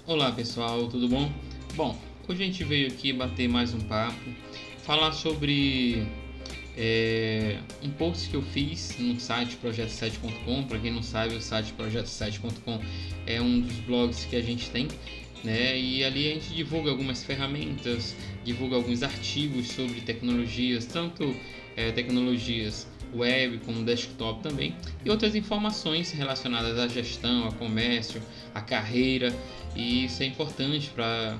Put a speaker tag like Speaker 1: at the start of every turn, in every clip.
Speaker 1: Olá pessoal, tudo bom? Bom, hoje a gente veio aqui bater mais um papo, falar sobre um post que eu fiz no site projeto7.com. Para quem não sabe, o site projeto7.com é um dos blogs que a gente tem, né? E ali a gente divulga algumas ferramentas, divulga alguns artigos sobre tecnologias, tanto tecnologias web como desktop também, e outras informações relacionadas à gestão, a comércio, a carreira. E isso é importante para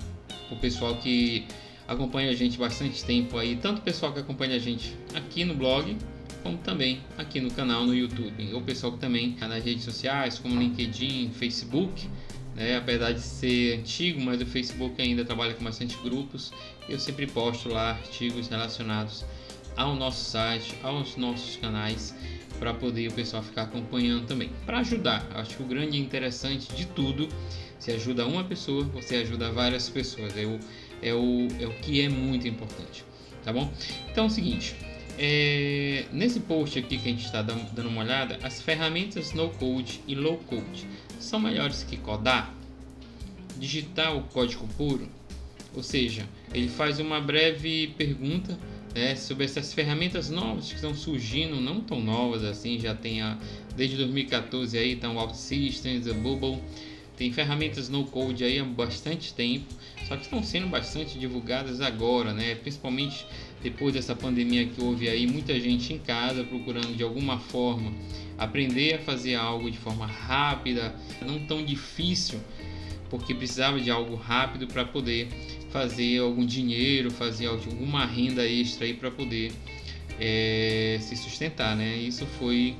Speaker 1: o pessoal que acompanha a gente bastante tempo aí, tanto o pessoal que acompanha a gente aqui no blog, como também aqui no canal no YouTube, o pessoal que também está nas redes sociais, como LinkedIn, Facebook, né? Apesar de ser antigo, mas o Facebook ainda trabalha com bastante grupos. Eu sempre posto lá artigos relacionados ao nosso site, aos nossos canais, para poder o pessoal ficar acompanhando também, para ajudar. Acho que o grande e interessante de tudo, se ajuda uma pessoa, você ajuda várias pessoas, é o que é muito importante, tá bom? Então é o seguinte, nesse post aqui que a gente está dando uma olhada, as ferramentas no code e low code são melhores que codar? Digitar o código puro? Ou seja, ele faz uma breve pergunta, né, sobre essas ferramentas novas que estão surgindo, não tão novas assim, já tem desde 2014 aí, então o OutSystems, a Bubble, tem ferramentas no code aí há bastante tempo, só que estão sendo bastante divulgadas agora, né, principalmente depois dessa pandemia que houve aí, muita gente em casa procurando de alguma forma aprender a fazer algo de forma rápida, não tão difícil, porque precisava de algo rápido para poder fazer algum dinheiro, fazer alguma renda extra aí para poder se sustentar, né? Isso foi,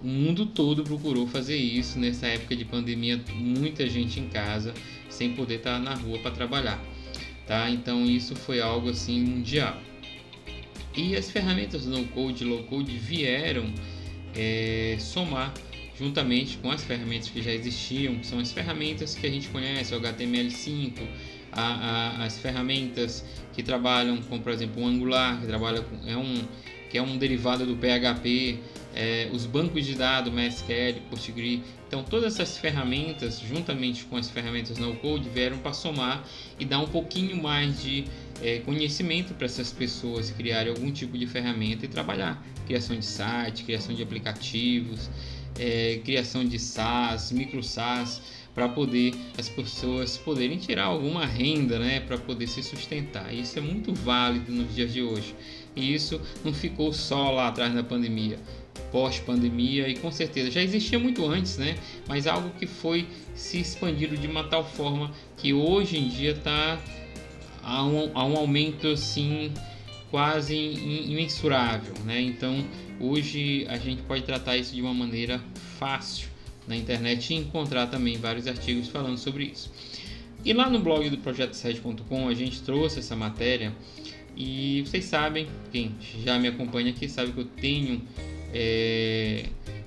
Speaker 1: o mundo todo procurou fazer isso nessa época de pandemia, muita gente em casa sem poder estar na rua para trabalhar, tá? Então isso foi algo assim mundial. E as ferramentas no code e low code vieram somar juntamente com as ferramentas que já existiam, que são as ferramentas que a gente conhece, o HTML5, as ferramentas que trabalham com, por exemplo, o Angular, que é um derivado do PHP, os bancos de dados, MySQL, Postgre. Então, todas essas ferramentas, juntamente com as ferramentas no code, vieram para somar e dar um pouquinho mais de conhecimento para essas pessoas criarem algum tipo de ferramenta e trabalhar. Criação de site, criação de aplicativos, criação de SaaS, micro SaaS, para poder as pessoas poderem tirar alguma renda, né, para poder se sustentar. Isso é muito válido nos dias de hoje. E isso não ficou só lá atrás da pandemia, pós-pandemia, e com certeza já existia muito antes, né? Mas algo que foi se expandindo de uma tal forma que hoje em dia está a um aumento assim quase imensurável, né? Então hoje a gente pode tratar isso de uma maneira fácil na internet e encontrar também vários artigos falando sobre isso. E lá no blog do projeto7.com a gente trouxe essa matéria, e vocês sabem, quem já me acompanha aqui sabe que eu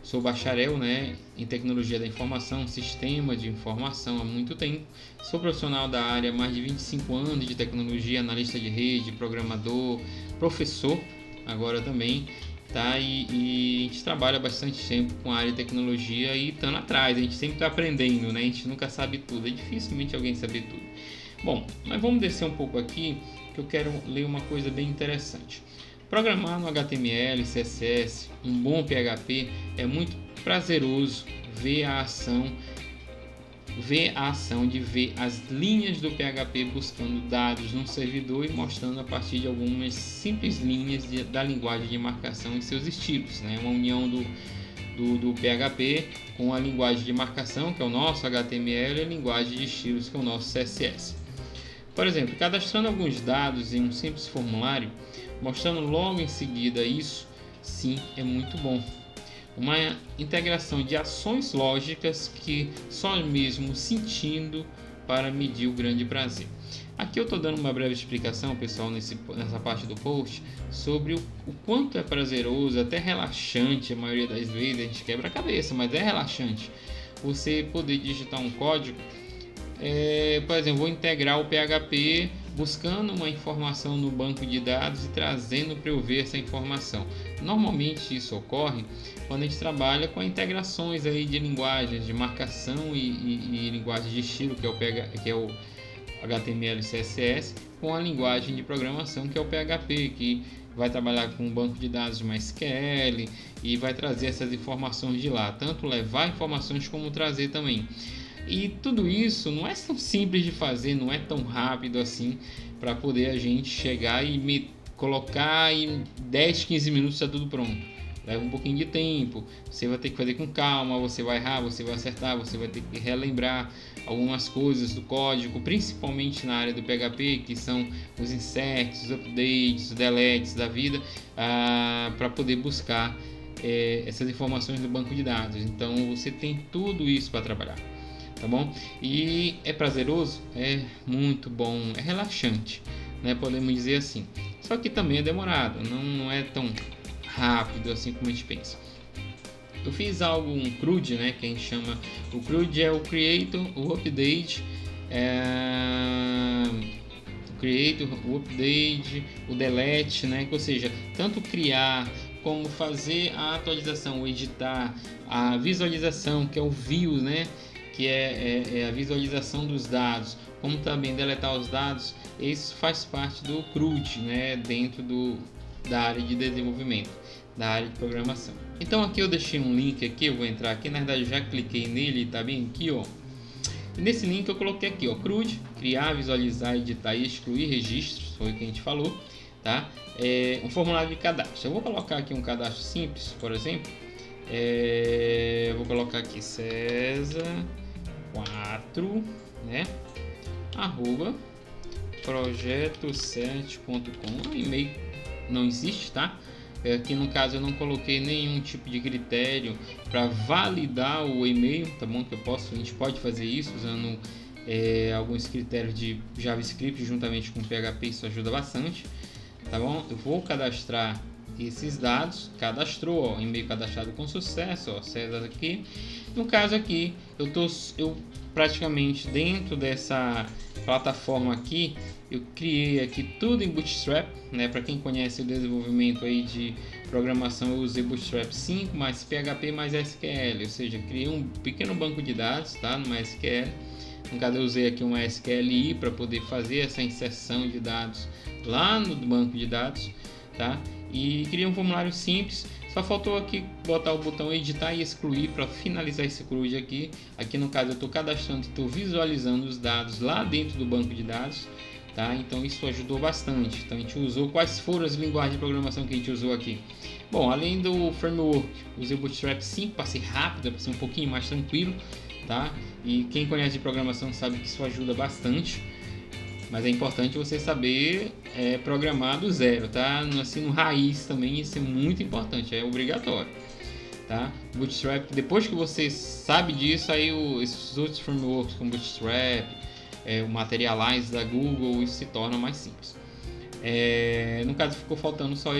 Speaker 1: sou bacharel, né, em tecnologia da informação, sistema de informação há muito tempo. Sou profissional da área há mais de 25 anos de tecnologia, analista de rede, programador, professor agora também, tá? E a gente trabalha bastante tempo com a área de tecnologia e estando atrás, a gente sempre está aprendendo, né? A gente nunca sabe tudo, é dificilmente alguém saber tudo. Bom, mas vamos descer um pouco aqui, que eu quero ler uma coisa bem interessante. Programar no HTML, CSS, um bom PHP é muito prazeroso ver a ação de ver as linhas do PHP buscando dados no servidor e mostrando a partir de algumas simples linhas da linguagem de marcação e seus estilos, né? Uma união do PHP com a linguagem de marcação, que é o nosso HTML, e a linguagem de estilos, que é o nosso CSS. Por exemplo, cadastrando alguns dados em um simples formulário, mostrando logo em seguida isso, sim, é muito bom. Uma integração de ações lógicas que só mesmo sentindo para medir o grande prazer. Aqui eu estou dando uma breve explicação, pessoal, nessa parte do post, sobre o quanto é prazeroso, até relaxante, a maioria das vezes a gente quebra a cabeça, mas é relaxante você poder digitar um código. Por exemplo, vou integrar o PHP buscando uma informação no banco de dados e trazendo para eu ver essa informação. Normalmente isso ocorre quando a gente trabalha com integrações aí de linguagens de marcação e linguagem de estilo, que é o HTML e CSS, com a linguagem de programação, que é o PHP, que vai trabalhar com um banco de dados de MySQL e vai trazer essas informações de lá, tanto levar informações como trazer também. E tudo isso não é tão simples de fazer, não é tão rápido assim para poder a gente chegar e colocar em 10, 15 minutos está tudo pronto. Leva um pouquinho de tempo, você vai ter que fazer com calma, você vai errar, você vai acertar, você vai ter que relembrar algumas coisas do código, principalmente na área do PHP, que são os inserts, os updates, os deletes da vida, para poder buscar essas informações do banco de dados. Então você tem tudo isso para trabalhar, tá bom? E é prazeroso? É muito bom, é relaxante, né? Podemos dizer assim. Só que também é demorado, não é tão rápido assim como a gente pensa. Eu fiz um CRUD, né, que a gente chama, o CRUD é o Creator, o Update, o Update, o Delete, né, ou seja, tanto criar como fazer a atualização, o editar, a visualização, que é o View, né, que é a visualização dos dados, como também deletar os dados. Isso faz parte do CRUD, né, dentro da área de desenvolvimento, da área de programação. Então aqui eu deixei um link aqui, eu vou entrar aqui, na verdade já cliquei nele, tá bem aqui, ó. E nesse link eu coloquei aqui, ó, CRUD, criar, visualizar, editar e excluir registros, foi o que a gente falou, tá? Um formulário de cadastro. Eu vou colocar aqui um cadastro simples, por exemplo. Eu vou colocar aqui César 4, né? @ projeto7.com. E-mail não existe, tá? Aqui no caso eu não coloquei nenhum tipo de critério para validar o e-mail, tá bom? A gente pode fazer isso usando alguns critérios de JavaScript juntamente com PHP, isso ajuda bastante, tá bom? Eu vou cadastrar esses dados, cadastrou, ó, e-mail cadastrado com sucesso, ó, César aqui. No caso aqui, eu praticamente dentro dessa plataforma aqui, eu criei aqui tudo em Bootstrap, né? Para quem conhece o desenvolvimento aí de programação, eu usei Bootstrap 5 mais PHP mais SQL, ou seja, criei um pequeno banco de dados, tá? No MySQL. No caso eu usei aqui uma SQLi para poder fazer essa inserção de dados lá no banco de dados, tá? E criei um formulário simples. Só faltou aqui botar o botão editar e excluir para finalizar esse CRUD aqui. Aqui no caso eu estou cadastrando, estou visualizando os dados lá dentro do banco de dados, tá? Então isso ajudou bastante. Então a gente usou, quais foram as linguagens de programação que a gente usou aqui? Bom, além do framework, usei o Bootstrap 5 para ser rápido, para ser um pouquinho mais tranquilo, tá? E quem conhece de programação sabe que isso ajuda bastante. Mas é importante você saber programar do zero, tá? Assim, no raiz também, isso é muito importante, é obrigatório, tá? Bootstrap, depois que você sabe disso, aí esses outros frameworks como Bootstrap, o Materialize da Google, isso se torna mais simples. No caso, ficou faltando só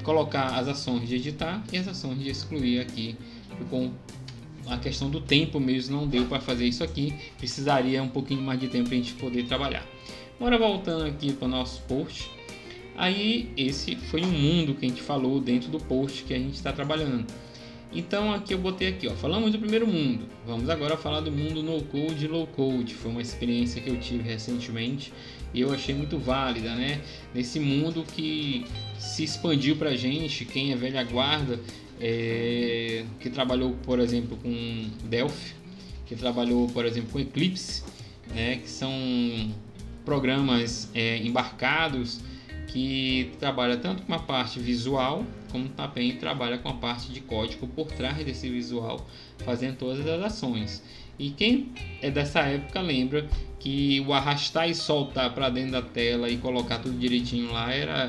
Speaker 1: colocar as ações de editar e as ações de excluir aqui. Ficou a questão do tempo mesmo, não deu para fazer isso aqui, precisaria um pouquinho mais de tempo para a gente poder trabalhar. Agora voltando aqui para o nosso post, aí esse foi um mundo que a gente falou dentro do post que a gente está trabalhando. Então aqui eu botei aqui, ó, falamos do primeiro mundo, vamos agora falar do mundo no code e low code. Foi uma experiência que eu tive recentemente e eu achei muito válida, né? Nesse mundo que se expandiu para a gente, quem é velha guarda, que trabalhou, por exemplo, com Delphi, que trabalhou, por exemplo, com Eclipse, né, que são programas embarcados que trabalha tanto com a parte visual, como também trabalha com a parte de código por trás desse visual, fazendo todas as ações. E quem é dessa época lembra que o arrastar e soltar para dentro da tela e colocar tudo direitinho lá era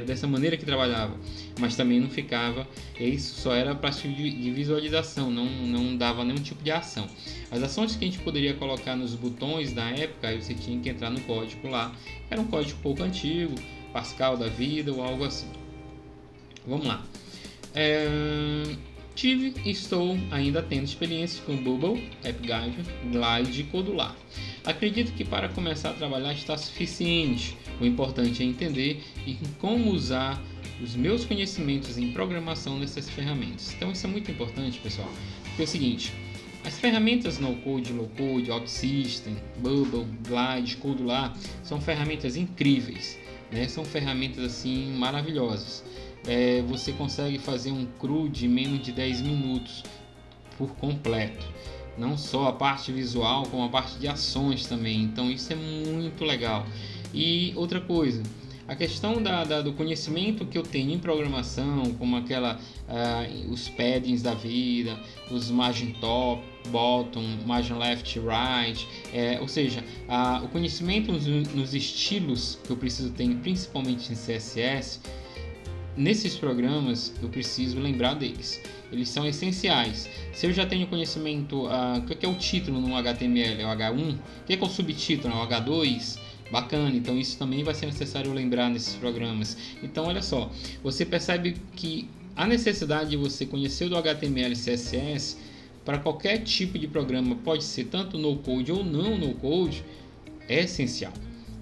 Speaker 1: dessa maneira que trabalhava, mas também não ficava, isso só era para de visualização, não dava nenhum tipo de ação. As ações que a gente poderia colocar nos botões da época, aí você tinha que entrar no código lá, era um código pouco antigo, Pascal da vida ou algo assim. Vamos lá. Estou ainda tendo experiências com Bubble, AppGyver, Glide e Codular. Acredito que para começar a trabalhar está suficiente. O importante é entender e como usar os meus conhecimentos em programação nessas ferramentas. Então isso é muito importante, pessoal, porque é o seguinte: as ferramentas no-code, low-code, OutSystem, Bubble, Glide, Codular são ferramentas incríveis, né? São ferramentas assim maravilhosas. Você consegue fazer um CRUD em menos de 10 minutos por completo. Não só a parte visual, como a parte de ações também. Então isso é muito legal. E outra coisa, a questão do conhecimento que eu tenho em programação, como os paddings da vida, os margin top, bottom, margin left, right, ou seja, o conhecimento nos estilos que eu preciso ter, principalmente em CSS, nesses programas eu preciso lembrar deles. Eles são essenciais. Se eu já tenho conhecimento, o que é o título no HTML? É o H1? O que é o subtítulo? É o H2? Bacana, então isso também vai ser necessário lembrar nesses programas. Então olha só, você percebe que a necessidade de você conhecer do HTML e CSS para qualquer tipo de programa, pode ser tanto no code ou não no code, é essencial.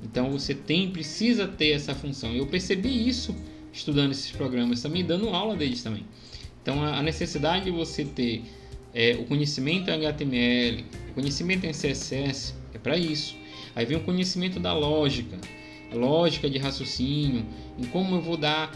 Speaker 1: Então você precisa ter essa função. Eu percebi isso estudando esses programas também, dando aula deles também. Então a necessidade de você ter o conhecimento em HTML, o conhecimento em CSS é para isso. Aí vem o conhecimento da lógica, a lógica de raciocínio, em como eu vou dar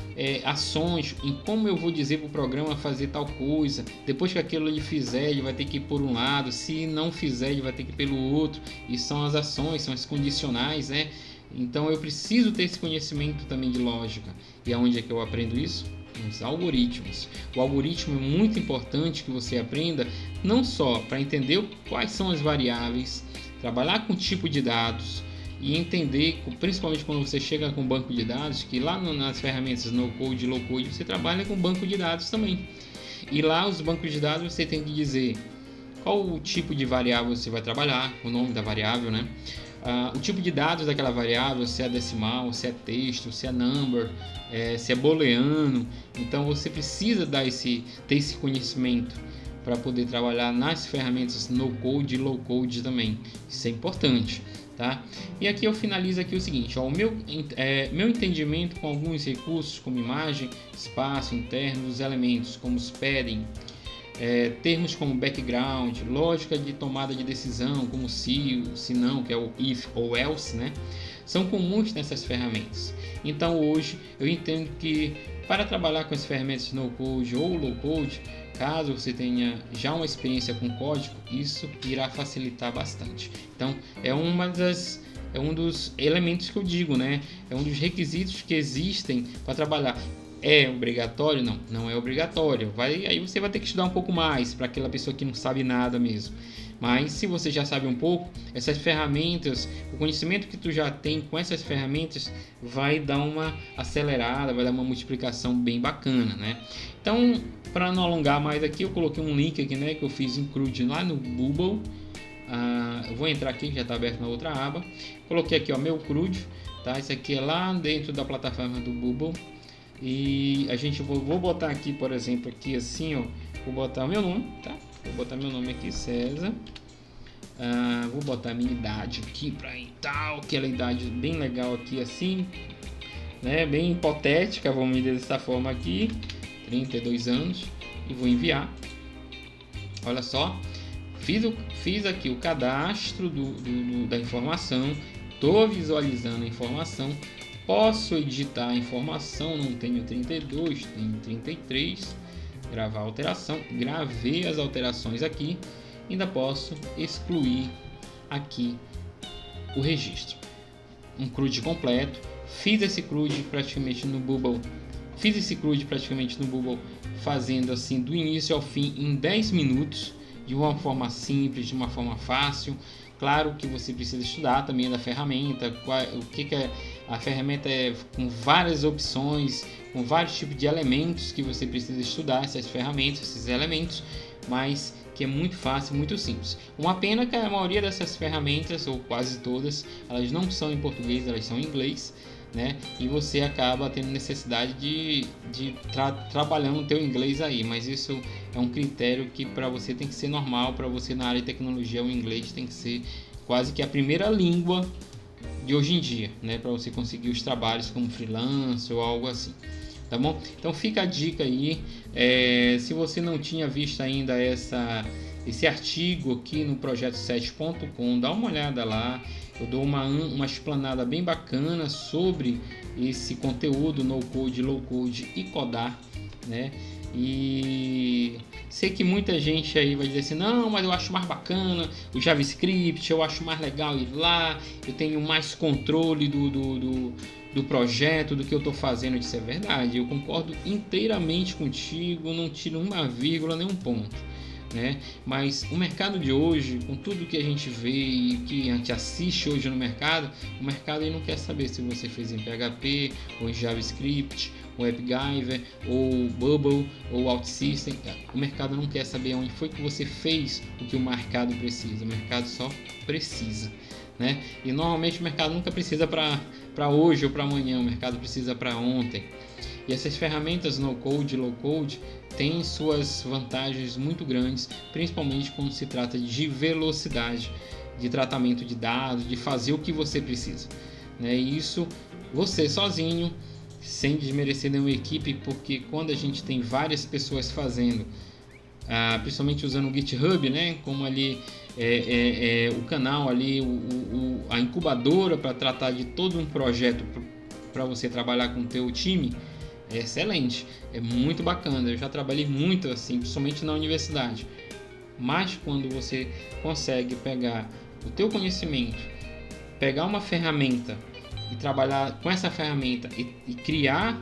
Speaker 1: ações, em como eu vou dizer para o programa fazer tal coisa. Depois que aquilo ele fizer, ele vai ter que ir por um lado, se não fizer, ele vai ter que ir pelo outro. E são as ações, são as condicionais, né? Então eu preciso ter esse conhecimento também de lógica. E aonde é que eu aprendo isso? Nos algoritmos. O algoritmo é muito importante que você aprenda, não só para entender quais são as variáveis, trabalhar com o tipo de dados e entender, principalmente quando você chega com banco de dados, que lá nas ferramentas no code e low code você trabalha com banco de dados também. E lá os bancos de dados você tem que dizer qual o tipo de variável você vai trabalhar, o nome da variável, né? O tipo de dados daquela variável, se é decimal, se é texto, se é number, se é booleano. Então você precisa ter esse conhecimento para poder trabalhar nas ferramentas no code e low code também. Isso é importante, tá? E aqui eu finalizo aqui o seguinte: o meu entendimento com alguns recursos como imagem, espaço interno dos elementos, como os padding, termos como background, lógica de tomada de decisão, como se não, que é o if ou else, né? São comuns nessas ferramentas. Então hoje eu entendo que para trabalhar com as ferramentas no code ou low code, caso você tenha já uma experiência com código, isso irá facilitar bastante. Então é um dos elementos que eu digo, né? É um dos requisitos que existem para trabalhar. É obrigatório? Não, não é obrigatório. Aí você vai ter que estudar um pouco mais para aquela pessoa que não sabe nada mesmo. Mas se você já sabe um pouco, essas ferramentas, o conhecimento que tu já tem com essas ferramentas vai dar uma acelerada, vai dar uma multiplicação bem bacana, né? Então, para não alongar mais aqui, eu coloquei um link aqui, né, que eu fiz em CRUD lá no Bubble. Eu vou entrar aqui, já está aberto na outra aba. Coloquei aqui, ó, meu CRUD, tá? Isso aqui é lá dentro da plataforma do Bubble. E a gente vou botar aqui, por exemplo, aqui assim, ó, vou botar o meu nome, tá? Vou botar meu nome aqui, César. Vou botar a minha idade aqui para tal, aquela idade bem legal aqui assim, né? Bem hipotética, vamos dizer dessa forma aqui, 32 anos, e vou enviar. Olha só, fiz aqui o cadastro da informação, estou visualizando a informação. Posso editar a informação, não tenho 32, tenho 33, gravar alteração, gravei as alterações aqui, ainda posso excluir aqui o registro. Um CRUD completo, fiz esse CRUD praticamente no Bubble, fazendo assim do início ao fim em 10 minutos, de uma forma simples, de uma forma fácil. Claro que você precisa estudar também da ferramenta, o que é a ferramenta, com várias opções, com vários tipos de elementos que você precisa estudar, essas ferramentas, esses elementos, mas que é muito fácil, muito simples. Uma pena que a maioria dessas ferramentas, ou quase todas, elas não são em português, elas são em inglês, né? E você acaba tendo necessidade de trabalhando o teu inglês aí, mas isso é um critério que para você tem que ser normal. Para você na área de tecnologia, o inglês tem que ser quase que a primeira língua de hoje em dia, né, para você conseguir os trabalhos como freelance ou algo assim, tá bom? Então fica a dica aí. Se você não tinha visto ainda esse artigo aqui no projeto7.com, dá uma olhada lá. Eu dou uma explanada bem bacana sobre esse conteúdo no code, low code e codar, né? E sei que muita gente aí vai dizer assim, não, mas eu acho mais bacana o JavaScript, eu acho mais legal ir lá, eu tenho mais controle do projeto, do que eu estou fazendo. Isso é verdade, eu concordo inteiramente contigo, não tiro uma vírgula nem um ponto, né? Mas o mercado de hoje, com tudo que a gente vê e que a gente assiste hoje no mercado, o mercado aí não quer saber se você fez em PHP ou em JavaScript, ou AppGyver, ou Bubble, ou OutSystem. O mercado não quer saber onde foi que você fez o que o mercado precisa. O mercado só precisa, né? E normalmente o mercado nunca precisa para hoje ou para amanhã, o mercado precisa para ontem. E essas ferramentas no code, low code, têm suas vantagens muito grandes, principalmente quando se trata de velocidade, de tratamento de dados, de fazer o que você precisa, né? E isso você sozinho, sem desmerecer nenhuma equipe, porque quando a gente tem várias pessoas fazendo, principalmente usando o GitHub, né, como ali o canal ali, a incubadora para tratar de todo um projeto para você trabalhar com o teu time, é excelente, é muito bacana. Eu já trabalhei muito assim, principalmente na universidade. Mas quando você consegue pegar o teu conhecimento, pegar uma ferramenta e trabalhar com essa ferramenta e criar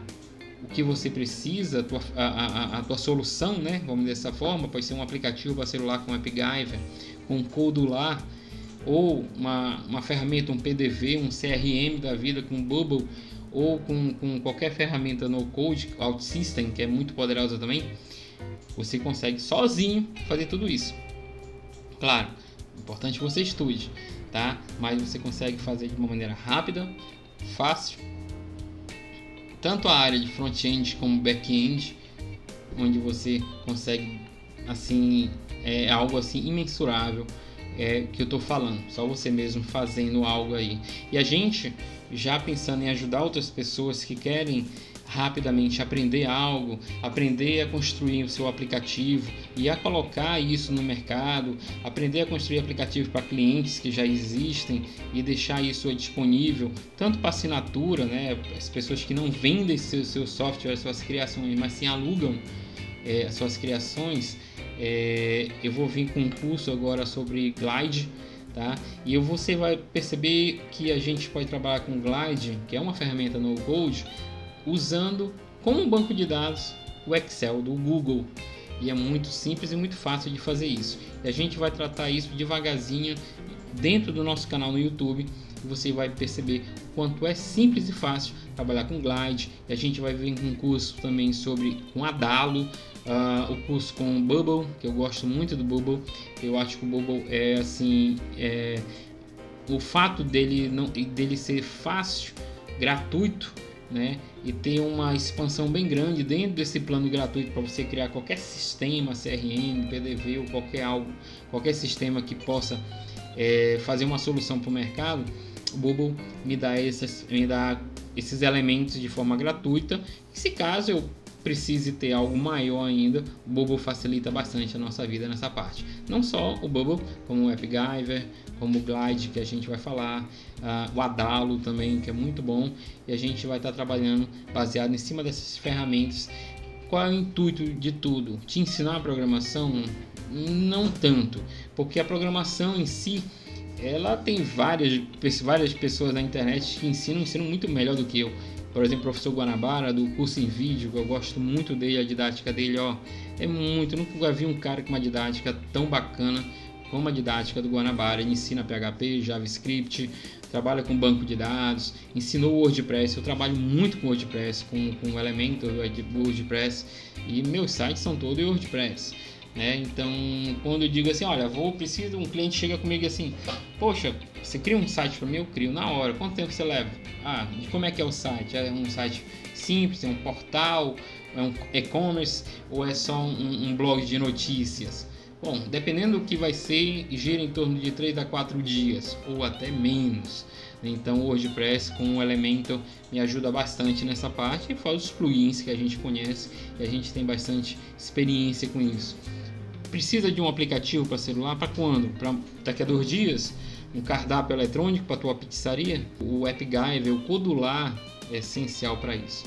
Speaker 1: o que você precisa, a tua solução, né? Vamos dessa forma, pode ser um aplicativo para celular com AppGyver, com Codular, ou uma ferramenta, um PDV, um CRM da vida com Bubble, ou com qualquer ferramenta no code, OutSystem, que é muito poderosa também. Você consegue sozinho fazer tudo isso. Claro, é importante que você estude, tá? Mas você consegue fazer de uma maneira rápida, fácil, tanto a área de front-end como back-end, onde você consegue, assim, algo assim imensurável, que eu estou falando, só você mesmo fazendo algo aí. E a gente já pensando em ajudar outras pessoas que querem rapidamente aprender algo, aprender a construir o seu aplicativo e a colocar isso no mercado, aprender a construir aplicativo para clientes que já existem e deixar isso disponível, tanto para assinatura, né, as pessoas que não vendem seu software, suas criações, mas sim alugam as suas criações. Eu vou vir com um curso agora sobre Glide, tá? E você vai perceber que a gente pode trabalhar com Glide, que é uma ferramenta no code, usando como um banco de dados o Excel do Google. E é muito simples e muito fácil de fazer isso. E a gente vai tratar isso devagarzinho dentro do nosso canal no YouTube. E você vai perceber o quanto é simples e fácil trabalhar com Glide. E a gente vai vir com um curso também sobre com Adalo, o curso com Bubble, que eu gosto muito do Bubble. Eu acho que o Bubble é assim, o fato dele ser fácil, gratuito, né, e ter uma expansão bem grande dentro desse plano gratuito para você criar qualquer sistema, CRM, PDV ou qualquer sistema que possa fazer uma solução para o mercado. O Bubble me dá esses elementos de forma gratuita. E se caso eu precise ter algo maior ainda, o Bubble facilita bastante a nossa vida nessa parte. Não só o Bubble, como o AppGyver, como o Glide, que a gente vai falar, o Adalo também, que é muito bom, e a gente vai estar trabalhando baseado em cima dessas ferramentas. Qual é o intuito de tudo? Te ensinar a programação? Não tanto, porque a programação em si, ela tem várias pessoas na internet que ensinam muito melhor do que eu. Por exemplo, o professor Guanabara, do curso em vídeo, que eu gosto muito dele, a didática dele, eu nunca vi um cara com uma didática tão bacana como a didática do Guanabara. Ele ensina PHP, JavaScript, trabalha com banco de dados, ensinou WordPress. Eu trabalho muito com WordPress, com o Elementor do WordPress, e meus sites são todos em WordPress. Então, quando eu digo assim, olha, um cliente chega comigo assim, poxa, você cria um site para mim? Eu crio na hora. Quanto tempo você leva? E como é que é o site? É um site simples, é um portal, é um e-commerce ou é só um blog de notícias? Bom, dependendo do que vai ser, gira em torno de 3 a 4 dias ou até menos. Então o WordPress com o Elementor me ajuda bastante nessa parte, e fora os plugins que a gente conhece e a gente tem bastante experiência com isso. Precisa de um aplicativo para celular? Para quando? Para daqui a 2 dias? Um cardápio eletrônico para tua pizzaria? O AppGyver, o Codular é essencial para isso.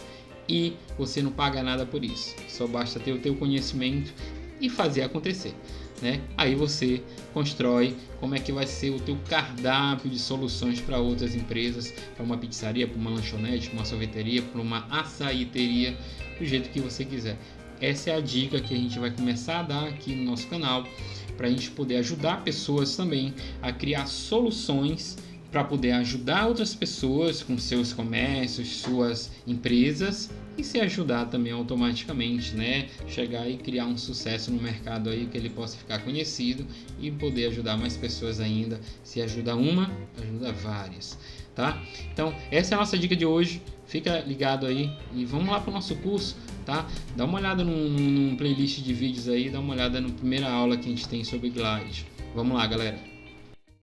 Speaker 1: E você não paga nada por isso, só basta ter o teu conhecimento e fazer acontecer, né? Aí você constrói como é que vai ser o teu cardápio de soluções para outras empresas, para uma pizzaria, para uma lanchonete, para uma sorveteria, para uma açaiteria, do jeito que você quiser. Essa é a dica que a gente vai começar a dar aqui no nosso canal, para a gente poder ajudar pessoas também a criar soluções para poder ajudar outras pessoas com seus comércios, suas empresas, e se ajudar também automaticamente, né? Chegar e criar um sucesso no mercado aí, que ele possa ficar conhecido e poder ajudar mais pessoas ainda. Se ajuda uma, ajuda várias, tá? Então essa é a nossa dica de hoje. Fica ligado aí e vamos lá para o nosso curso, tá? Dá uma olhada num playlist de vídeos aí, dá uma olhada na primeira aula que a gente tem sobre Glide. Vamos lá, galera!